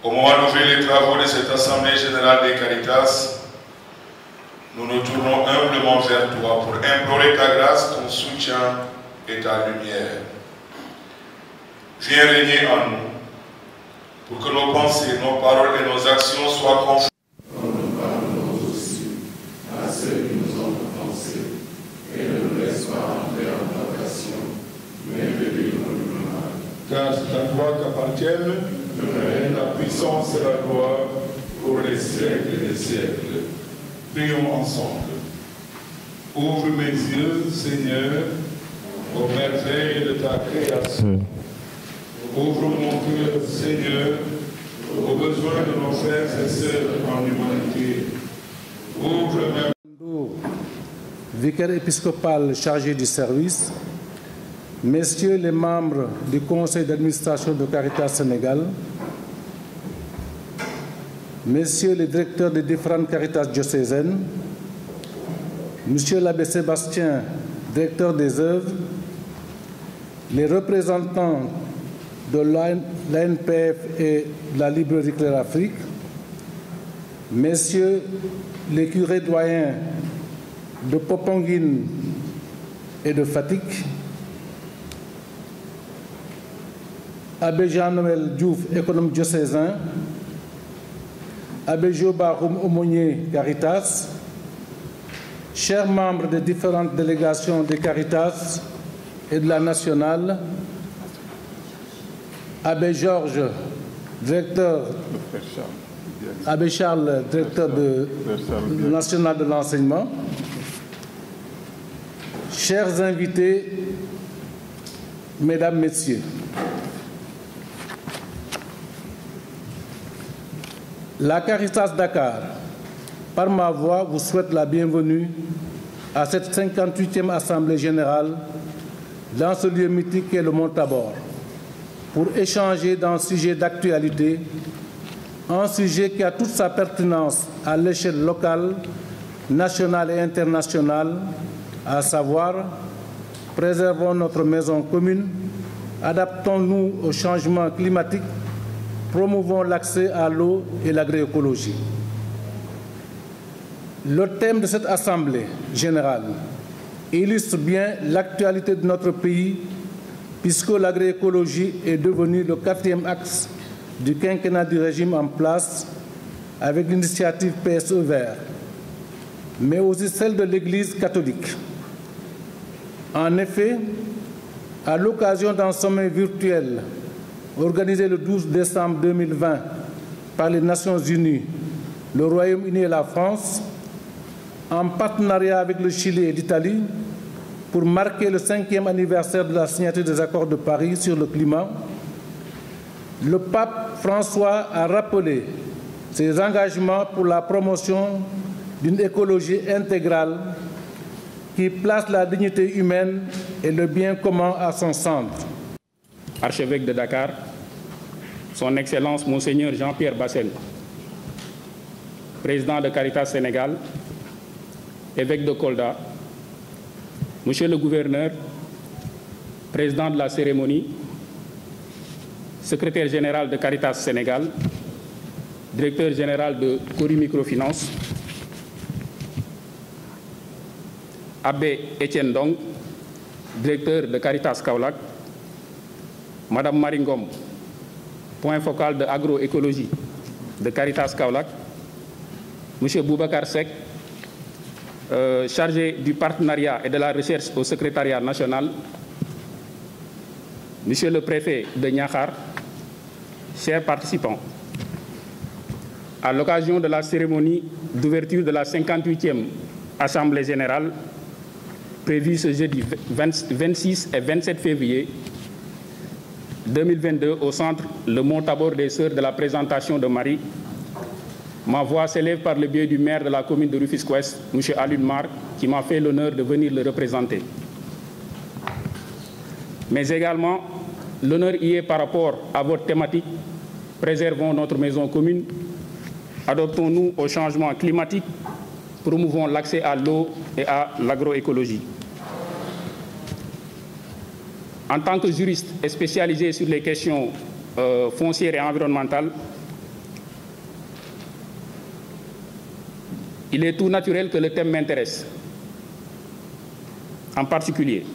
Au moment d'ouvrir les travaux de cette Assemblée générale des Caritas, nous nous tournons humblement vers toi pour implorer ta grâce, ton soutien et ta lumière. Viens régner en nous, pour que nos pensées, nos paroles et nos actions soient conformes. Nous pardonnons aussi à ceux qui nous ont offensés, et ne nous laisse pas entrer en tentation, mais délivre-nous du mal. Car c'est à toi qu'appartiennent la puissance et la gloire pour les siècles et des siècles. Prions ensemble. Ouvre mes yeux, Seigneur, aux merveilles de ta création. Ouvre mon cœur, Seigneur, aux besoins de nos frères et sœurs en humanité. Ouvre mes... Vicaire épiscopal chargé du service, messieurs les membres du conseil d'administration de Caritas Sénégal, messieurs les directeurs des différentes Caritas diocésaines, monsieur l'abbé Sébastien, directeur des œuvres, les représentants de l'ANPF et de la librairie Claire Afrique, messieurs les curés doyens de Popenguine et de Fatick, abbé Jean-Noël Diouf, économe diocésain, abbé Jobaroum aumônier Caritas, chers membres des différentes délégations des Caritas et de la nationale, abbé Georges, directeur, abbé Charles, directeur national de l'enseignement, chers invités, mesdames, messieurs, la Caritas Dakar, par ma voix, vous souhaite la bienvenue à cette 58e Assemblée générale dans ce lieu mythique qu'est le Mont Tabor, pour échanger d'un sujet d'actualité, un sujet qui a toute sa pertinence à l'échelle locale, nationale et internationale, à savoir, préservons notre maison commune, adaptons-nous au changement climatique, promouvons l'accès à l'eau et l'agroécologie. Le thème de cette Assemblée générale illustre bien l'actualité de notre pays, puisque l'agroécologie est devenue le 4e axe du quinquennat du régime en place avec l'initiative PSE Vert, mais aussi celle de l'Église catholique. En effet, à l'occasion d'un sommet virtuel organisé le 12 décembre 2020 par les Nations Unies, le Royaume-Uni et la France, en partenariat avec le Chili et l'Italie, pour marquer le 5e anniversaire de la signature des accords de Paris sur le climat, le pape François a rappelé ses engagements pour la promotion d'une écologie intégrale qui place la dignité humaine et le bien commun à son centre. Archevêque de Dakar, Son Excellence Monseigneur Jean-Pierre Bassène, président de Caritas Sénégal, évêque de Kolda, Monsieur le gouverneur, président de la cérémonie, secrétaire général de Caritas Sénégal, directeur général de Cori Microfinance, Abbé Étienne Dong, directeur de Caritas Kaolack, Madame Maringom, point focal de agroécologie de Caritas Kaolack, Monsieur Boubacar Seck, chargé du partenariat et de la recherche au secrétariat national, Monsieur le préfet de Niakhar, chers participants, à l'occasion de la cérémonie d'ouverture de la 58e Assemblée générale, prévue ce jeudi 26 et 27 février 2022 au centre Le Mont-Tabor des Sœurs de la Présentation de Marie, ma voix s'élève par le biais du maire de la commune de Rufisque-Ouest, M. Alioune Mar, qui m'a fait l'honneur de venir le représenter. Mais également, l'honneur y est par rapport à votre thématique « Préservons notre maison commune, adoptons-nous au changement climatique, promouvons l'accès à l'eau et à l'agroécologie ». En tant que juriste et spécialisé sur les questions foncières et environnementales, il est tout naturel que le thème m'intéresse. En particulier,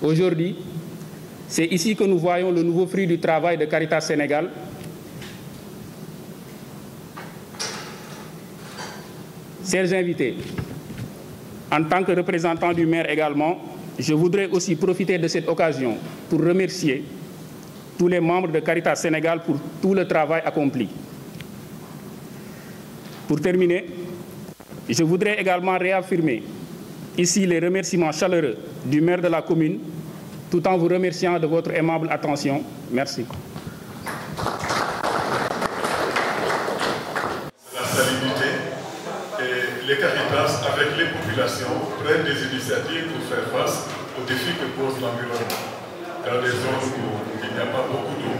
aujourd'hui, c'est ici que nous voyons le nouveau fruit du travail de Caritas Sénégal. Chers invités, en tant que représentant du maire également, je voudrais aussi profiter de cette occasion pour remercier tous les membres de Caritas Sénégal pour tout le travail accompli. Pour terminer, je voudrais également réaffirmer ici les remerciements chaleureux du maire de la commune, tout en vous remerciant de votre aimable attention. Merci. La salinité et les Caritas, avec les populations, prennent des initiatives pour faire face aux défis que pose l'environnement. Dans des zones où il n'y a pas beaucoup d'eau,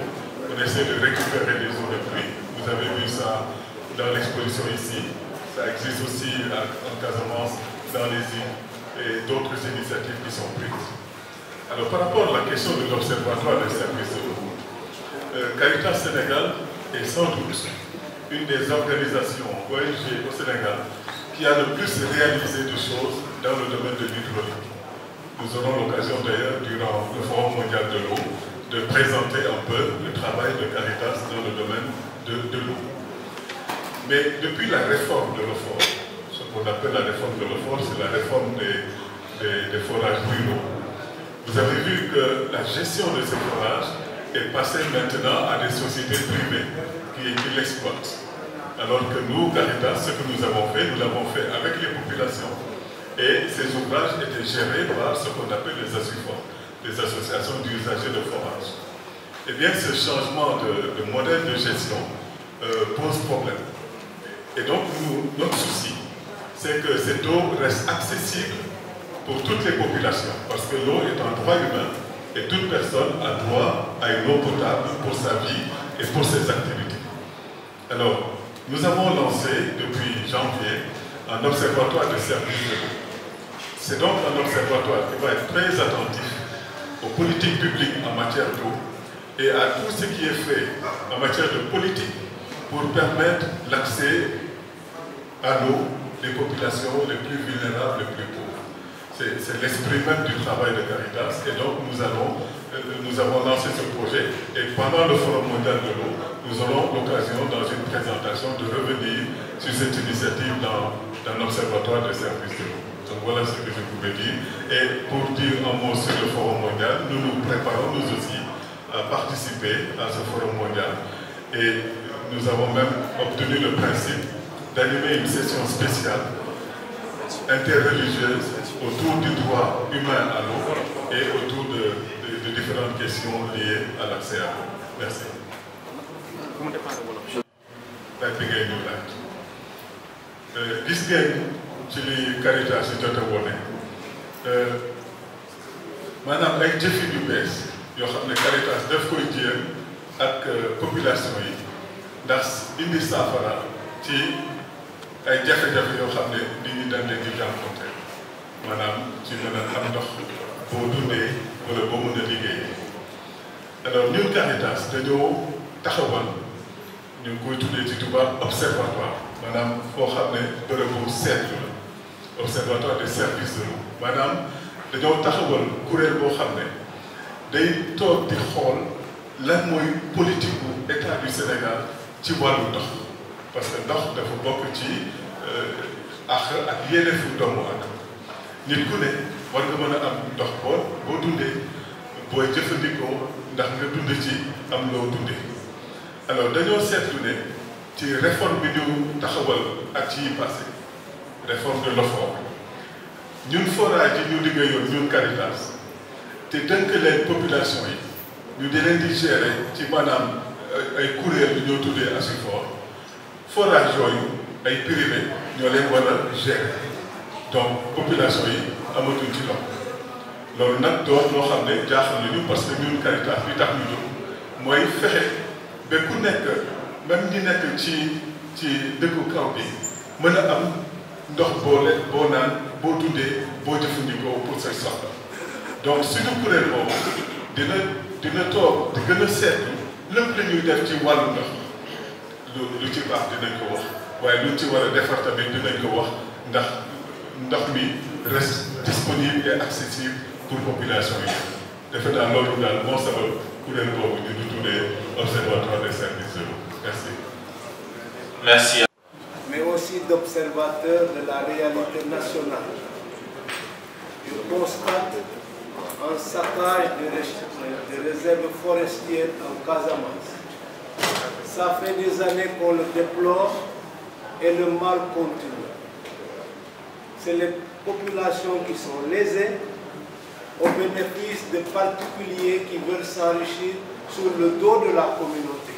on essaie de récupérer les eaux de pluie. Vous avez vu ça dans l'exposition ici. Ça existe aussi en Casamance, dans les îles, et d'autres initiatives qui sont prises. Alors par rapport à la question de l'Observatoire des services de l'eau, Caritas Sénégal est sans doute une des organisations ONG au Sénégal qui a le plus réalisé de choses dans le domaine de l'hydraulique. Nous aurons l'occasion d'ailleurs, durant le Forum mondial de l'eau, de présenter un peu le travail de Caritas dans le domaine de l'eau. Mais depuis la réforme de l'OFOR, ce qu'on appelle la réforme de l'OFOR, c'est la réforme des forages ruraux. Vous avez vu que la gestion de ces forages est passée maintenant à des sociétés privées qui l'exploitent. Alors que nous, Caritas, ce que nous l'avons fait avec les populations. Et ces ouvrages étaient gérés par ce qu'on appelle les ASUFOR, les associations d'usagers de forage. Eh bien, ce changement de modèle de gestion pose problème. Et donc, notre souci, c'est que cette eau reste accessible pour toutes les populations, parce que l'eau est un droit humain et toute personne a droit à une eau potable pour sa vie et pour ses activités. Alors, nous avons lancé depuis janvier un observatoire de services de l'eau. C'est donc un observatoire qui va être très attentif aux politiques publiques en matière d'eau et à tout ce qui est fait en matière de politique pour permettre l'accès à l'eau des populations les plus vulnérables, les plus pauvres. C'est l'esprit même du travail de Caritas et donc nous avons lancé ce projet et pendant le Forum mondial de l'eau, nous aurons l'occasion dans une présentation de revenir sur cette initiative dans l'Observatoire des services de l'eau. Donc voilà ce que je pouvais dire. Et pour dire un mot sur le Forum mondial, nous nous préparons nous aussi à participer à ce Forum mondial et nous avons même obtenu le principe d'animer une session spéciale interreligieuse autour du droit humain à l'eau et autour de différentes questions liées à l'accès à l'eau. Merci. Gis ngeen ci li Caritas yi jot a wone maanaam ay jëfin yu bees yoo xam ne Caritas daf koy jéem ak population yi ndax indi saafara ci ay jafe-jafe yoo xam ne nit ñi dañ leen di jànkuwante maanaam ci mën a am ndox boo dundee wala boo mën a liggéeyee. alors ñun Caritas dañoo taxawal ñu ngi koy tuddee ci tubaab observatoire maanaam foo xam ne bërëbu seetlu la observatoire des services de l'eau maanaam dañoo taxawal kuréel boo xam ne day toog di xool lan mooy politique bu état du Sénégal ci wàllu ndox parce que ndox dafa bokk ci ak yelleefu doomu aadama nit ku ne war nga mën a am ndox boo dundee booy jëfandikoo ndax nga dund ci am loo dundee. alors dañoo seetlu ne ci réforme bi ñu taxawal ak ci passé réforme de l'OFOR ñun forage yi ñu liggéeyoon ñun Caritas te dënk leen population yi ñu di leen di gérer ci maanaam ay kuréel yu ñoo tuddee ASUFOR forage yooyu ay privé ñoo leen war a gérer donc population yi amatuñ ci ndox loolu nag doon loo xam ne jaaxal nañu parce que ñun Caritas bi tax ñu jóg mooy fexe ba ku nekk même ñi nekk ci dëkku kaw bi mën a am ndox boo naan boo dundee boo jëfandikoo pour say soxla donc suñu kuréel boobu dina toog di gën a seetlu lépp la ñuy def ci wàllu ndox lu ci baax dinañ ko wax waaye lu ci war a defar tamit dinañ ko wax ndax ndox mi reste disponible et accessible pour population yi defe naa loolu daal moo sabab kuréel boobu ñu du tuddee observatoire des services de l'eau. Merci. Merci. Mais aussi d'observateurs de la réalité nationale. Je constate un saccage de réserves forestières en Casamance. Ça fait des années qu'on le déplore et le mal continue. C'est les populations qui sont lésées au bénéfice de particuliers qui veulent s'enrichir sur le dos de la communauté.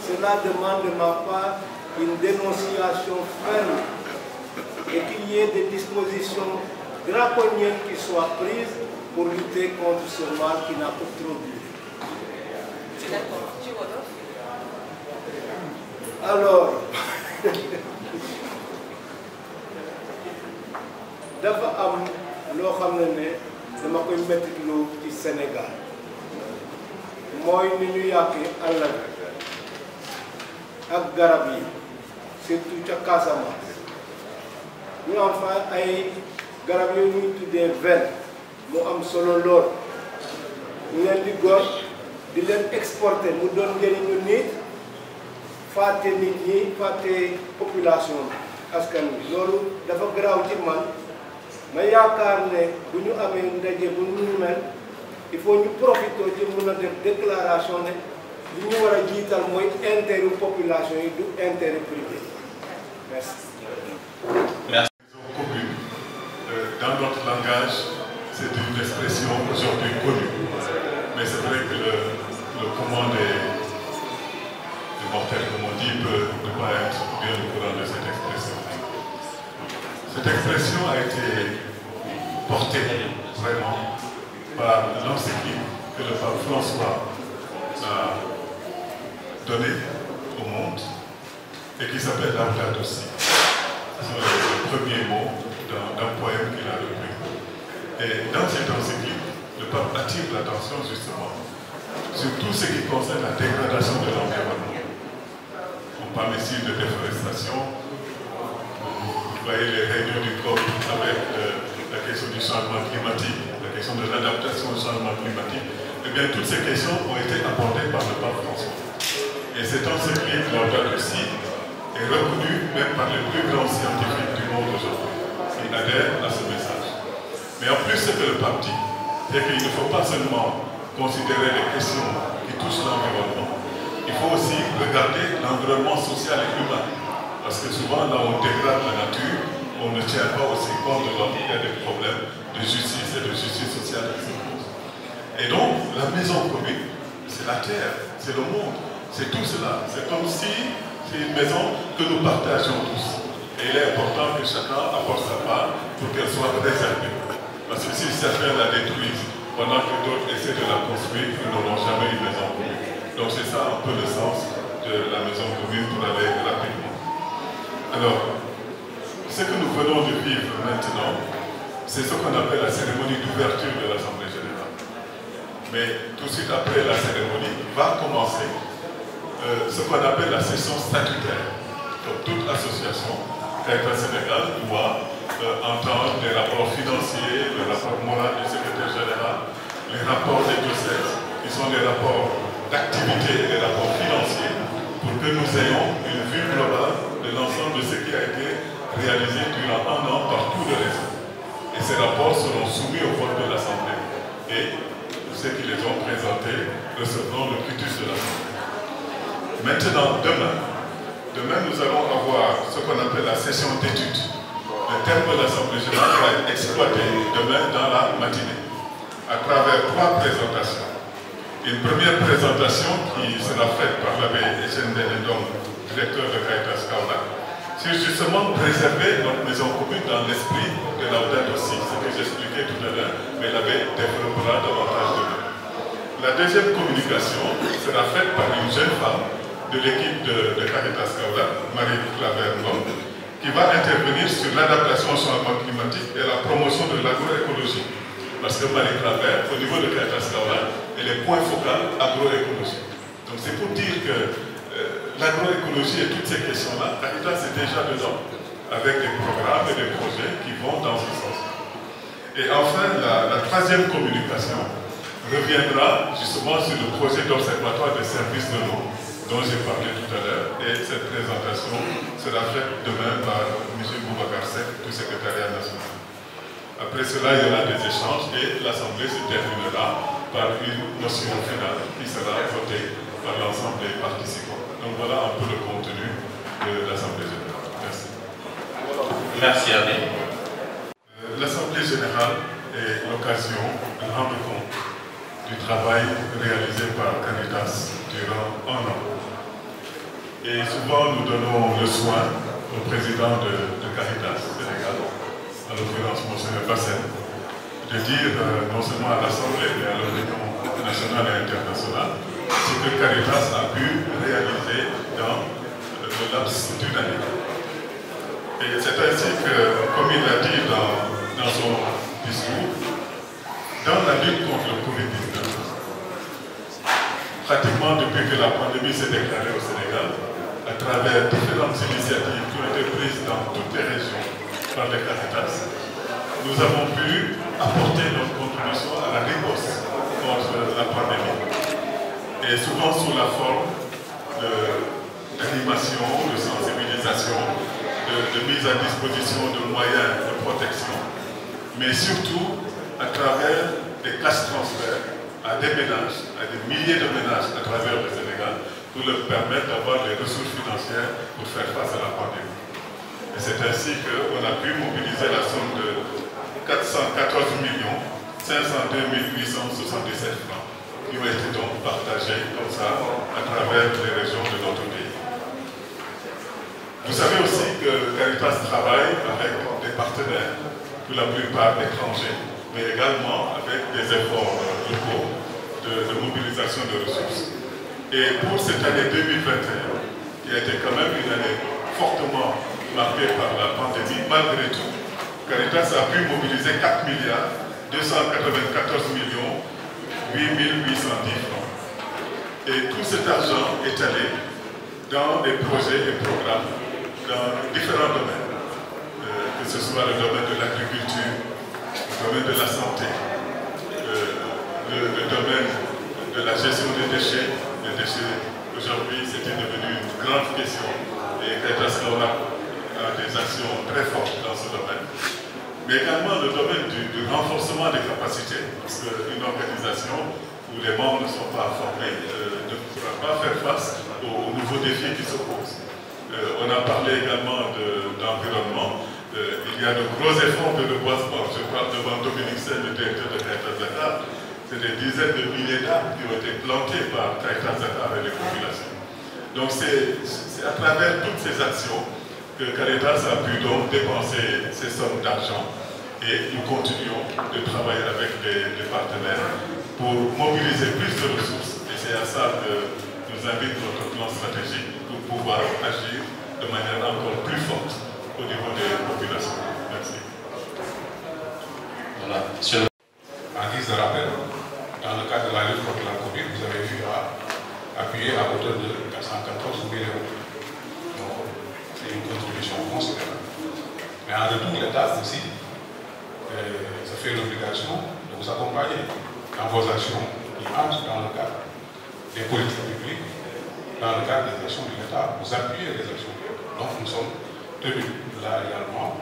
Cela demande de ma part une dénonciation ferme et qu'il y ait des dispositions draconiennes qui soient prises pour lutter contre ce mal qui n'a pas trop duré. Alors, dafa am loo xam ne dama koy mettitlu ci Sénégal mooy ni ñu yàqee àll ak garab yi surtout ca Casamance ñu am fa ay garab yooyu ñuy tuddee ven mu am solo lool ñu leen di gor di leen exporter mu doon njëriñu nit fàtte nit ñi fàtte population bi askan wi loolu dafa garaaw ci man ma yaakaar ne bu ñu amee ndaje bu ñu mel il faut ñu profiter ci mun a def déclaration ne li ñu war a jiital mooy intérêt population yi du intérêt privé. Merci. Merci. Commune, dans notre langage, c'est une expression aujourd'hui connue. Mais c'est vrai que le commun des mortels, comme on dit, peut ne pas être bien au courant de cette expression. Cette expression a été portée vraiment par l'encyclique que le pape François a donné au monde et qui s'appelle Laudato Si. Ce sont les premiers mots d'un poème qu'il a repris. Et dans cette encyclique, le pape attire l'attention justement sur tout ce qui concerne la dégradation de l'environnement. On parle ici de déforestation. Vous voyez les réunions du COP avec la question du changement climatique, la question de l'adaptation au changement climatique. Eh bien, toutes ces questions ont été abordées par le pape François. Et cette encyclique, Laudato Si, est reconnue même par les plus grands scientifiques du monde aujourd'hui, qui adhèrent à ce message. Mais en plus, ce que le pape dit, c'est qu'il ne faut pas seulement considérer les questions qui touchent l'environnement, il faut aussi regarder l'environnement social et humain. Parce que souvent, là où on dégrade la nature, on ne tient pas aussi compte de l'homme. Il y a des problèmes de justice et de justice sociale qui se posent. Et donc, la maison commune, c'est la terre, c'est le monde, c'est tout cela. C'est comme si c'est une maison que nous partageons tous. Et il est important que chacun apporte sa part pour qu'elle soit préservée. Parce que si certains la détruisent, pendant que d'autres essaient de la construire, nous n'aurons jamais une maison commune. Donc c'est ça un peu le sens de la maison commune pour aller rapidement. Alors, ce que nous venons de vivre maintenant, c'est ce qu'on appelle la cérémonie d'ouverture de l'Assemblée générale. Mais tout de suite après la cérémonie, va commencer ce qu'on appelle la session statutaire. Donc toute association, Caritas Sénégal, doit entendre les rapports financiers, le rapport moral du secrétaire général, les rapports des diocèses, qui sont les rapports d'activité et les rapports financiers, pour que nous ayons une vue globale de l'ensemble de ce qui a été réalisé durant un an par tout le réseau. Et ces rapports seront soumis au vote de l'Assemblée. Et ceux qui les ont présentés recevront le quitus de l'Assemblée. Maintenant, demain, nous allons avoir ce qu'on appelle la session d'études. Le thème de l'Assemblée générale va être exploité demain dans la matinée, à travers 3 présentations. Une première présentation qui sera faite par l'abbé Etienne Denendong, directeur de Caritas Kaolack, sur justement préserver notre maison commune dans l'esprit de Laudato Si, ce que j'expliquais tout à l'heure, mais l'abbé développera davantage demain. La deuxième communication sera faite par une jeune femme de l'équipe de Caritas Kaolack, Marie-Claver Ngom, qui va intervenir sur l'adaptation au changement climatique et la promotion de l'agroécologie. Parce que Marie-Claver, au niveau de Caritas Kaolack, elle est point focal agroécologie. Donc c'est pour dire que l'agroécologie et toutes ces questions-là, Caritas est déjà dedans, avec des programmes et des projets qui vont dans ce sens. Et enfin, la troisième communication reviendra justement sur le projet d'observatoire des services de l'eau, dont j'ai parlé tout à l'heure, et cette présentation sera faite demain par M. Boubacar Seck, du secrétariat national. Après cela, il y aura des échanges et l'Assemblée se terminera par une motion finale qui sera votée par l'ensemble des participants. Donc voilà un peu le contenu de l'Assemblée générale. Merci. Merci, Abbé. L'Assemblée générale est l'occasion de rendre compte du travail réalisé par Caritas durant un an. Et souvent, nous donnons le soin au président de Caritas Sénégal, en l'occurrence Monseigneur Bassène, de dire non seulement à l'Assemblée, mais à l'opinion nationale et internationale, ce que Caritas a pu réaliser dans le laps d'une année. Et c'est ainsi que, comme il l'a dit dans son discours, dans la lutte contre le Covid-19, pratiquement depuis que la pandémie s'est déclarée au Sénégal, à travers différentes initiatives qui ont été prises dans toutes les régions par les Caritas, nous avons pu apporter notre contribution à la riposte contre la pandémie. Et souvent sous la forme d'animation, de sensibilisation, de mise à disposition de moyens de protection, mais surtout à travers des cash transferts à des ménages, à des milliers de ménages à travers le Sénégal, pour leur permettre d'avoir des ressources financières pour faire face à la pandémie. Et c'est ainsi qu'on a pu mobiliser la somme de 414 502 877 francs. Qui ont été donc partagés comme ça à travers les régions de notre pays. Vous savez aussi que Caritas travaille avec des partenaires, pour la plupart étrangers, mais également avec des efforts locaux de mobilisation de ressources. Et pour cette année 2021, qui a été quand même une année fortement marquée par la pandémie, malgré tout, Caritas a pu mobiliser 4 294 8 810 francs. Et tout cet argent est allé dans des projets et programmes dans différents domaines, que ce soit le domaine de l'agriculture, le domaine de la santé, le domaine de la gestion des déchets. Les déchets, aujourd'hui, c'était devenu une grande question et Caritas Kaolack a des actions très fortes dans ce domaine. Mais également le domaine du renforcement des capacités, parce qu'une organisation où les membres ne sont pas formés ne pourra pas faire face aux nouveaux défis qui se posent. On a parlé également d'environnement. Il y a de gros efforts de reboisement. Je parle devant Dominique Sen, le directeur de Caritas Dakar. C'est des dizaines de milliers d'arbres qui ont été plantés par Caritas Dakar et les populations. Donc c'est à travers toutes ces actions que Caritas a pu donc dépenser ces sommes d'argent. Et nous continuons de travailler avec des partenaires pour mobiliser plus de ressources. Et c'est à ça que nous invite votre plan stratégique pour pouvoir agir de manière encore plus forte au niveau des populations. Merci. Voilà. Monsieur... En guise de rappel, dans le cadre de la lutte contre la Covid, vous avez vu appuyer à hauteur de 414 millions. Donc, c'est une contribution considérable. Mais en retour, l'État aussi se fait l'obligation de vous accompagner dans vos actions qui entrent dans le cadre des politiques publiques, dans le cadre des actions de l'État, vous appuyez les actions de l'État. Donc nous sommes tenus là également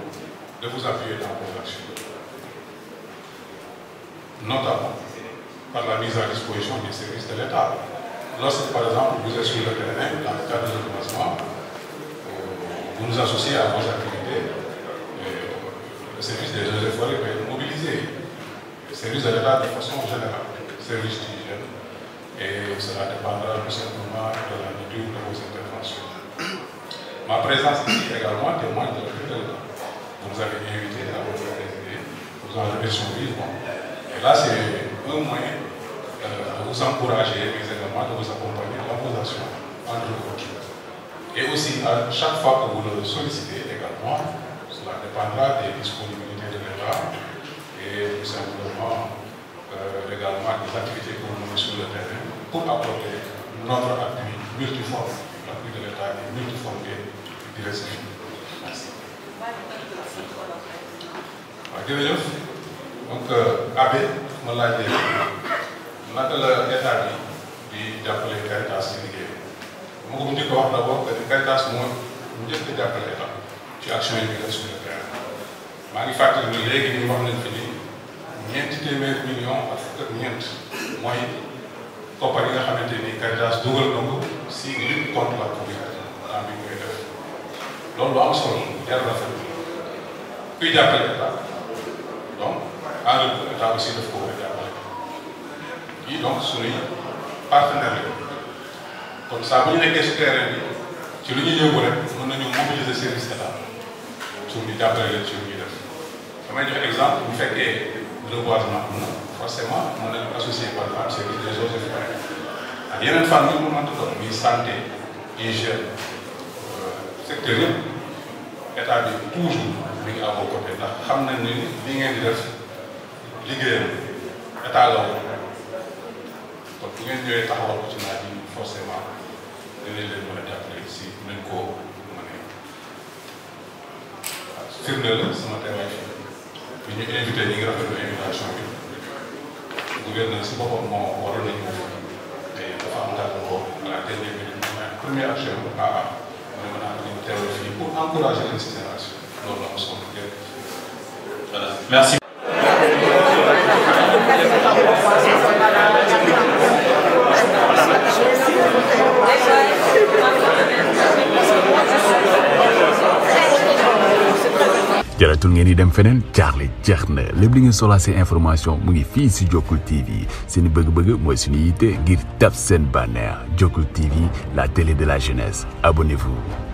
de vous appuyer dans vos actions. Notamment par la mise à disposition des services de l'État. Lorsque par exemple vous êtes sur le terrain, dans le cadre de l'avancement, vous nous associez à vos activités, le service des eaux et forêts peut être mobilisé, le service de l'État de façon générale, le service d'hygiène, et cela dépendra tout simplement de la nature de vos interventions. Ma présence ici également témoigne de l'appui de l'État. Vous nous avez invité à vous présider, nous en remercions vivement. Et là, c'est un moyen de vous encourager, mais également de vous accompagner dans vos actions, entre autres. Et aussi, à chaque fois que vous le sollicitez également, cela dépendra des disponibilités de l'État et tout simplement également des activités que nous menons sur le terrain pour apporter notre appui multiforme, l'appui de l'État est multiforme et diversifié. Merci. Donc, Abbé, je me l'ai dit, naka la État di jàppale Caritas ci liggéey ma ko njëkk a wax d'abord que Caritas moo njëkk a jàppale État ci action yi ñu def sur le terrain. maa ngi fàttali ne léegi ñu wax nañ fi ni $300 millions ak fukk ak ñeent mooy koppar yi nga xamante ni Caritas dugal na ko si lutte contre la Covid temps bi ñu koy def loolu lu am solo jar na fa kuy jàppale État donc en retour État aussi daf ko war a jàppale yi donc suñuy partenaire la kon saa bu ñu nekkee si terrain bi ci lu ñuy yëngu rek mën nañu mobiliser service État pour ñu jàppale leen ci lu ñuy def damay joxe exemple bu fekkee reboisement am na forcément mën nañu associer par exemple service des eaux et forêts ak yeneen fànn yu mu mënta doon muy santé hygiène secteur yëpp État bi toujours mi ngi à vos côtés ndax xam nañ ni li ngeen di def liggéeyam État la woon kon bu ngeen ñëwee taxawal ko ci naaj yi forcément dinañ leen mën a jàppale si nañ koo mënee firnde la sama teewaay bi ñu invité ñi ngi rafetlu invitation bi gouverneur si boppam moo waroon nañu ko te dafa am daal ko à la dernière minute première action mu ne mën naa ko teewal fii pour encourager leen si génération loolu la am solo voilà merci. jaratul ngeen di dem feneen Charlie jeex na lépp li ngeen soxlaa seen information mu ngi fii si Jokul TV seen bëgg-bëgg mooy suñu yitte ngir tap seen bannière Jokul TV la télé de la jeunesse abonnez-vous.